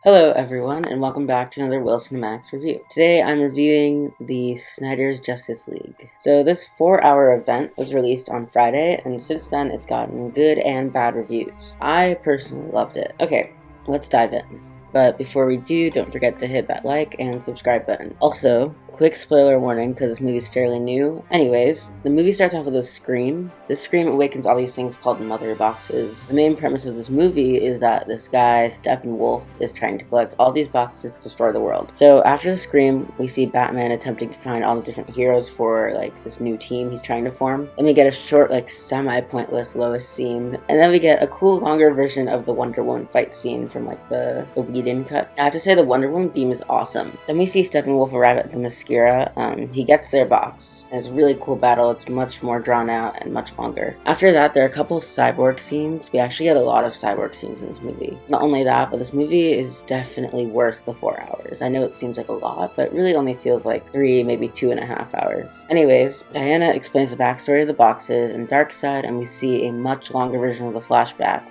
Hello everyone, and welcome back to another Will Cinematics review. Today I'm reviewing the Snyder's Justice League. So this 4-hour event was released on Friday, and since then it's gotten good and bad reviews. I personally loved it. Okay, let's dive in. But before we do, don't forget to hit that like and subscribe button. Also, quick spoiler warning because this movie is fairly new. Anyways, the movie starts off with a scream. This scream awakens all these things called mother boxes. The main premise of this movie is that this guy, Steppenwolf, is trying to collect all these boxes to destroy the world. So after the scream, we see Batman attempting to find all the different heroes for this new team he's trying to form. Then we get a short, semi-pointless Lois scene. And then we get a cool, longer version of the Wonderwoman fight scene from the lead-in cut. I have to say the Wonderwoman theme is awesome. Then we see Steppenwolf arrive at the Mascara. He gets their box. And it's a really cool battle. It's much more drawn out and much longer. After that, there are a couple cyborg scenes. We actually get a lot of cyborg scenes in this movie. Not only that, but this movie is definitely worth the 4 hours. I know it seems like a lot, but it really only feels like 3, maybe 2.5 hours. Anyways, Diana explains the backstory of the boxes and Darkseid, and we see a much longer version of the flashback,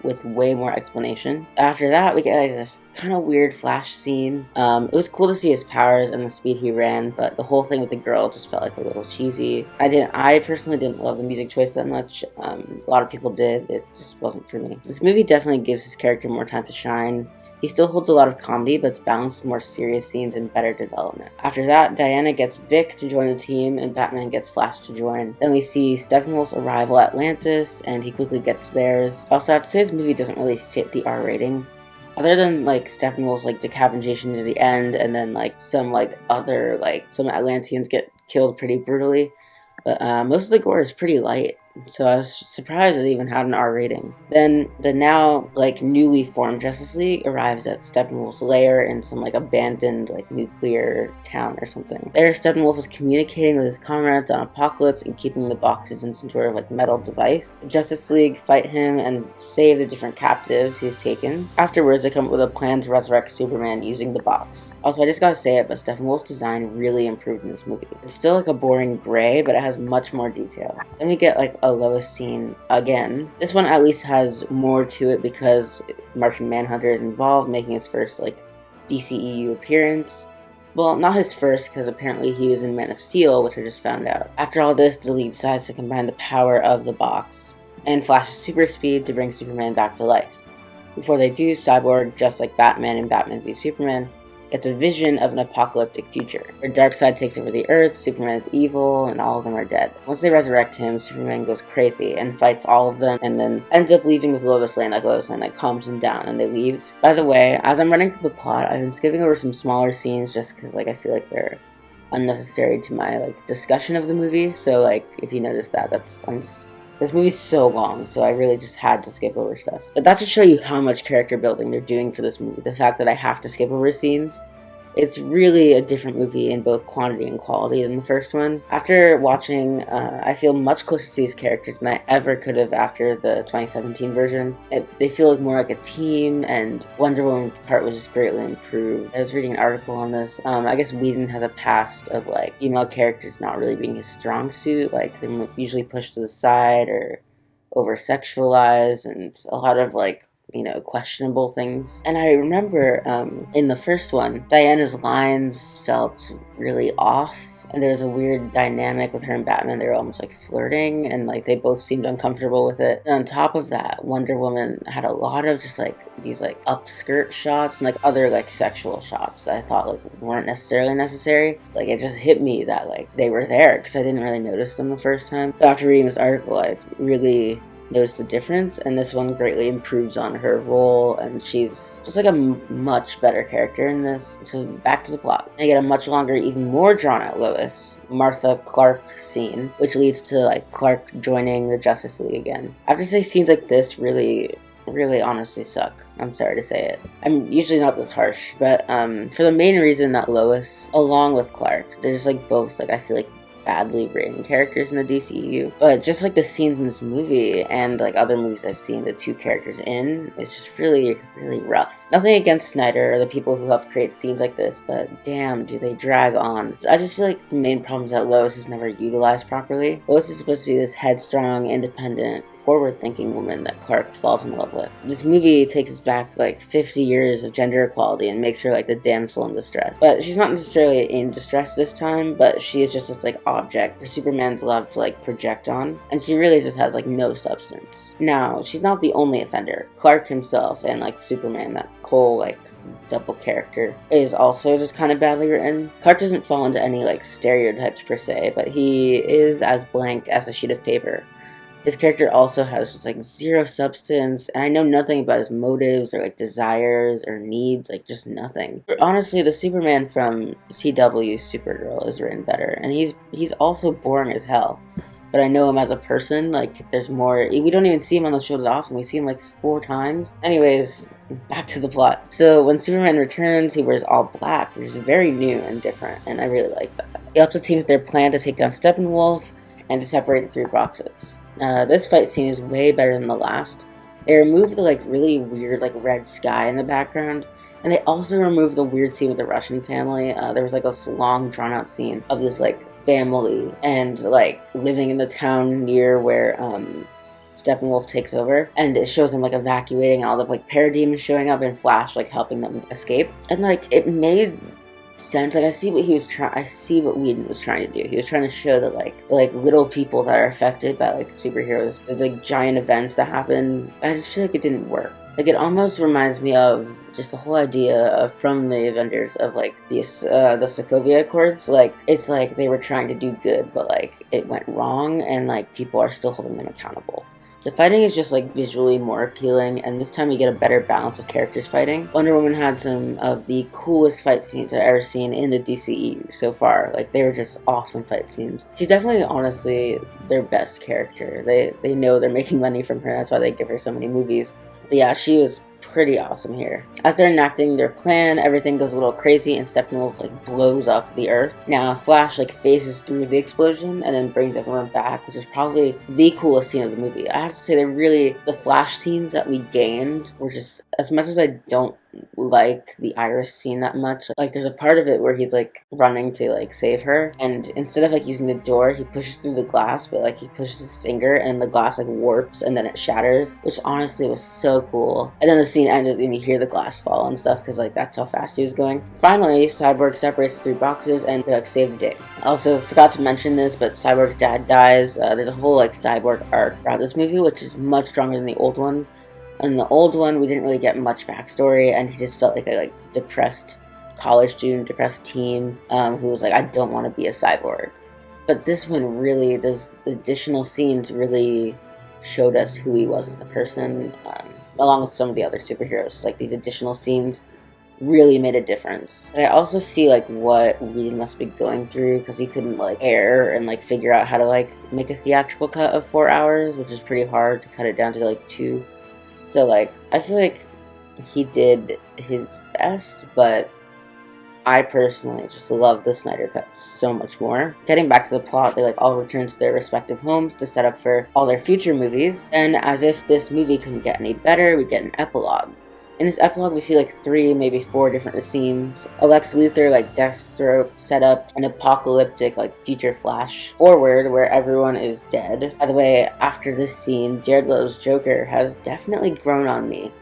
with way more explanation. After that, we get this kind of weird Flash scene. It was cool to see his powers and the speed he ran, but the whole thing with the girl just felt like a little cheesy. I personally didn't love the music choice that much. A lot of people did. It just wasn't for me. This movie definitely gives his character more time to shine. He still holds a lot of comedy, but it's balanced with more serious scenes and better development. After that, Diana gets Vic to join the team, and Batman gets Flash to join. Then we see Steppenwolf's arrival at Atlantis, and he quickly gets theirs. Also, I have to say this movie doesn't really fit the R rating. Other than Steppenwolf's decapitation near the end, and then some Atlanteans get killed pretty brutally. But most of the gore is pretty light, so I was surprised it even had an R rating. Then the now newly formed Justice League arrives at Steppenwolf's lair in some abandoned nuclear town or something. There, Steppenwolf is communicating with his comrades on Apocalypse and keeping the boxes in some sort of metal device. The Justice League fight him and save the different captives he's taken. Afterwards, they come up with a plan to resurrect Superman using the box. Also, I just gotta say it, but Steppenwolf's design really improved in this movie. It's still a boring gray, but it has much more detail. Then we get a Lois scene again. This one at least has more to it because Martian Manhunter is involved, making his first DCEU appearance. Well, not his first, because apparently he was in Man of Steel, which I just found out. After all this, the League decides to combine the power of the box and Flash's super speed to bring Superman back to life. Before they do, Cyborg, just like Batman in Batman v Superman, gets a vision of an apocalyptic future, where Darkseid takes over the Earth, Superman is evil, and all of them are dead. Once they resurrect him, Superman goes crazy and fights all of them, and then ends up leaving with Lois Lane. Lois Lane calms him down, and they leave. By the way, as I'm running through the plot, I've been skipping over some smaller scenes just because I feel like they're unnecessary to my discussion of the movie. So if you notice that, this movie's so long, so I really just had to skip over stuff. But that should show you how much character building they're doing for this movie. The fact that I have to skip over scenes. It's really a different movie in both quantity and quality than the first one. After watching, I feel much closer to these characters than I ever could have after the 2017 version. They feel more like a team, and Wonder Woman part was just greatly improved. I was reading an article on this. I guess Whedon has a past of female characters not really being his strong suit. They're usually pushed to the side or over-sexualized, and a lot of questionable things. And I remember in the first one, Diana's lines felt really off, and there was a weird dynamic with her and Batman. They were almost flirting, and they both seemed uncomfortable with it. And on top of that, Wonder Woman had a lot of just these upskirt shots and other sexual shots that I thought weren't necessarily necessary. It just hit me that they were there because I didn't really notice them the first time. But after reading this article, I really noticed the difference, and this one greatly improves on her role, and she's just a much better character in this. So back to the plot. I get a much longer, even more drawn out Lois, Martha Clark scene, which leads to Clark joining the Justice League again. I have to say scenes like this really honestly suck. I'm sorry to say it. I'm usually not this harsh, but for the main reason that Lois, along with Clark, they're just both I feel badly written characters in the DCEU, but just the scenes in this movie and other movies I've seen the two characters in, it's just really rough. Nothing against Snyder or the people who helped create scenes like this, but damn, do they drag on. I just feel the main problem is that Lois is never utilized properly. Lois is supposed to be this headstrong, independent forward-thinking woman that Clark falls in love with. This movie takes us back like 50 years of gender equality and makes her like the damsel in distress. But she's not necessarily in distress this time, but she is just this like object for Superman's love to like project on, and she really just has like no substance. Now, she's not the only offender. Clark himself and like Superman, that whole like double character, is also just kind of badly written. Clark doesn't fall into any like stereotypes per se, but he is as blank as a sheet of paper. His character also has just like zero substance, and I know nothing about his motives or like desires or needs, like just nothing. But honestly, the Superman from CW Supergirl is written better, and he's also boring as hell. But I know him as a person, like there's more. We don't even see him on the show that often. We see him like 4 times. Anyways, back to the plot. So when Superman returns, he wears all black, which is very new and different, and I really like that. He helps the team with their plan to take down Steppenwolf and to separate the 3 boxes. This fight scene is way better than the last. They remove the like really weird like red sky in the background, and they also remove the weird scene with the Russian family. There was like a long drawn out scene of this like family and like living in the town near where Steppenwolf takes over, and it shows them like evacuating and all the like parademons showing up and Flash like helping them escape, and like it made sense. Like I see what Whedon was trying to do. He was trying to show that like the like little people that are affected by like superheroes, there's like giant events that happen. I just feel like it didn't work. Like it almost reminds me of just the whole idea of from the Avengers of like the Sokovia Accords. Like it's like they were trying to do good, but like it went wrong, and like people are still holding them accountable. The fighting is just like visually more appealing, and this time you get a better balance of characters fighting. Wonder Woman had some of the coolest fight scenes I've ever seen in the DCEU so far. Like they were just awesome fight scenes. She's definitely honestly their best character. They know they're making money from her, that's why they give her so many movies. But yeah, she was pretty awesome here. As they're enacting their plan, everything goes a little crazy and Steppenwolf like blows up the earth. Now Flash like phases through the explosion and then brings everyone back, which is probably the coolest scene of the movie. I have to say the Flash scenes that we gained were just, as much as I don't like the Iris scene that much, like there's a part of it where he's like running to like save her, and instead of like using the door, he pushes through the glass, but like he pushes his finger and the glass like warps and then it shatters, which honestly was so cool. And then the scene ends and you hear the glass fall and stuff, because like that's how fast he was going. Finally, Cyborg separates the 3 boxes and they like save the day. I also forgot to mention this, but Cyborg's dad dies. There's a whole like Cyborg arc throughout this movie, which is much stronger than the old one. In the old one, we didn't really get much backstory, and he just felt like a like depressed college student, depressed teen who was like, I don't want to be a cyborg. But this one really, the additional scenes really showed us who he was as a person, along with some of the other superheroes. Like these additional scenes really made a difference. But I also see like what Whedon must be going through, because he couldn't like air and like figure out how to like make a theatrical cut of 4 hours, which is pretty hard to cut it down to like 2. So, like, I feel like he did his best, but I personally just love the Snyder Cut so much more. Getting back to the plot, they, like, all return to their respective homes to set up for all their future movies. And as if this movie couldn't get any better, we get an epilogue. In this epilogue, we see, like, 3, maybe 4 different scenes. Lex Luthor, like, Deathstroke, set up an apocalyptic, like, future flash forward where everyone is dead. By the way, after this scene, Jared Leto's Joker has definitely grown on me.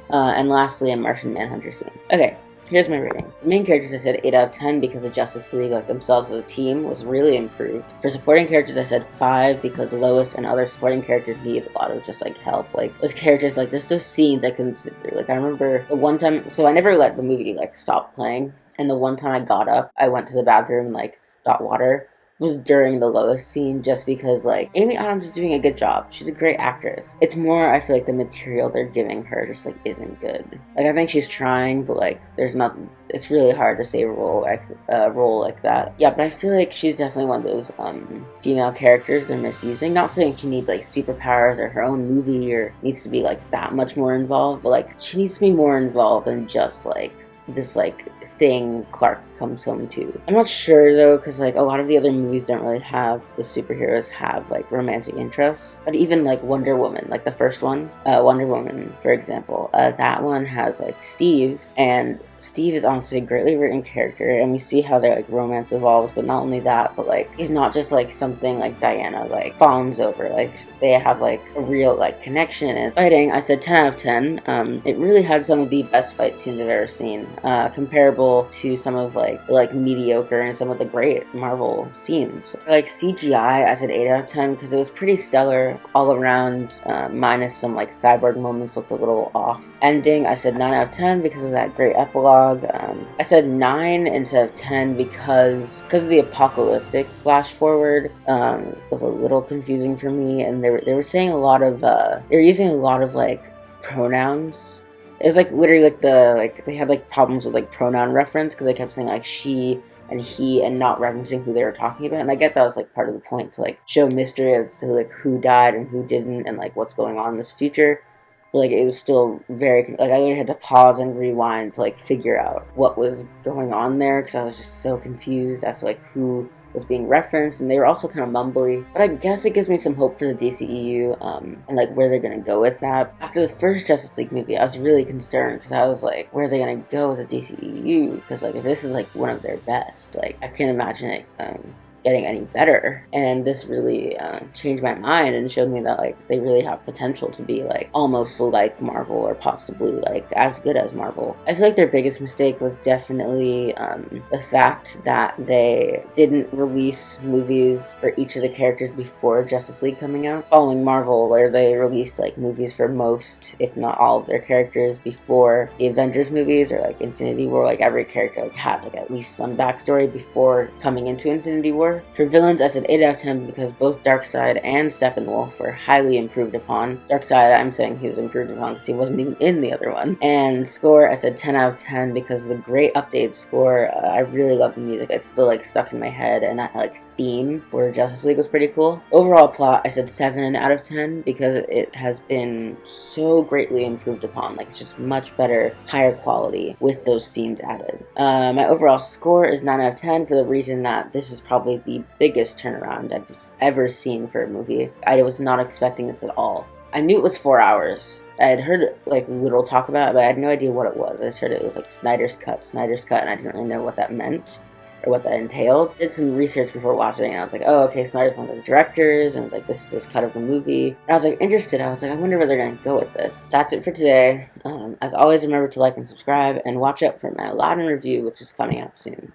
And lastly, a Martian Manhunter scene. Okay, here's my rating. The main characters I said 8 out of 10 because the Justice League, like themselves as a team, was really improved. For supporting characters, I said 5 because Lois and other supporting characters need a lot of just like help. Like those characters, like there's those scenes I couldn't sit through. Like I remember the one time, so I never let the movie like stop playing, and the one time I got up, I went to the bathroom and like got water, was during the Lois scene, just because like Amy Adams is doing a good job. She's a great actress. It's more, I feel like the material they're giving her just like isn't good. Like I think she's trying, but like there's not, it's really hard to save a role like that. Yeah, but I feel like she's definitely one of those female characters they're misusing. Not saying she needs like superpowers or her own movie or needs to be like that much more involved, but like she needs to be more involved than just like this like thing Clark comes home to. I'm not sure though, because like a lot of the other movies don't really have the superheroes have like romantic interests. But even like Wonder Woman, like the first one, Wonder Woman for example, that one has like Steve, and Steve is honestly a greatly written character, and we see how their like romance evolves. But not only that, but like he's not just like something like Diana like fawns over. Like they have like a real like connection. And fighting, I said 10 out of 10. It really had some of the best fight scenes I've ever seen, comparable to some of like the like mediocre and some of the great Marvel scenes. Like CGI, I said 8 out of 10 because it was pretty stellar all around, minus some like cyborg moments looked a little off. Ending, I said 9 out of 10 because of that great epilogue. I said 9 instead of 10 because of the apocalyptic flash forward was a little confusing for me, and they were saying a lot of they were using a lot of like pronouns. It was like literally like they had like problems with like pronoun reference because they kept saying like she and he and not referencing who they were talking about. And I get that was like part of the point to like show mystery as to like who died and who didn't and like what's going on in this future. But like it was still very like I literally had to pause and rewind to like figure out what was going on there because I was just so confused as to like who was being referenced, and they were also kind of mumbly. But I guess it gives me some hope for the DCEU and like where they're gonna go with that. After the first Justice League movie, I was really concerned because I was like, where are they gonna go with the DCEU? Because like if this is like one of their best, like I can't imagine it getting any better. And this really changed my mind and showed me that like they really have potential to be like almost like Marvel or possibly like as good as Marvel. I feel like their biggest mistake was definitely the fact that they didn't release movies for each of the characters before Justice League coming out, following Marvel where they released like movies for most if not all of their characters before the Avengers movies or like Infinity War. Like every character like had like at least some backstory before coming into Infinity War. For villains, I said 8 out of 10 because both Darkseid and Steppenwolf were highly improved upon. Darkseid, I'm saying he was improved upon because he wasn't even in the other one. And score, I said 10 out of 10 because of the great updated score. I really love the music. It's still like stuck in my head, and that like theme for Justice League was pretty cool. Overall plot, I said 7 out of 10 because it has been so greatly improved upon. Like it's just much better, higher quality with those scenes added. My overall score is 9 out of 10 for the reason that this is probably the biggest turnaround I've ever seen for a movie. I was not expecting this at all. I knew it was 4 hours. I had heard like little talk about it, but I had no idea what it was. I just heard it was like Snyder's cut, and I didn't really know what that meant or what that entailed. I did some research before watching it, and I was like, oh, okay, Snyder's one of the directors, and it's like, this is his cut of the movie. And I was like interested. I was like, I wonder where they're gonna go with this. That's it for today. As always, remember to like and subscribe, and watch out for my Aladdin review, which is coming out soon.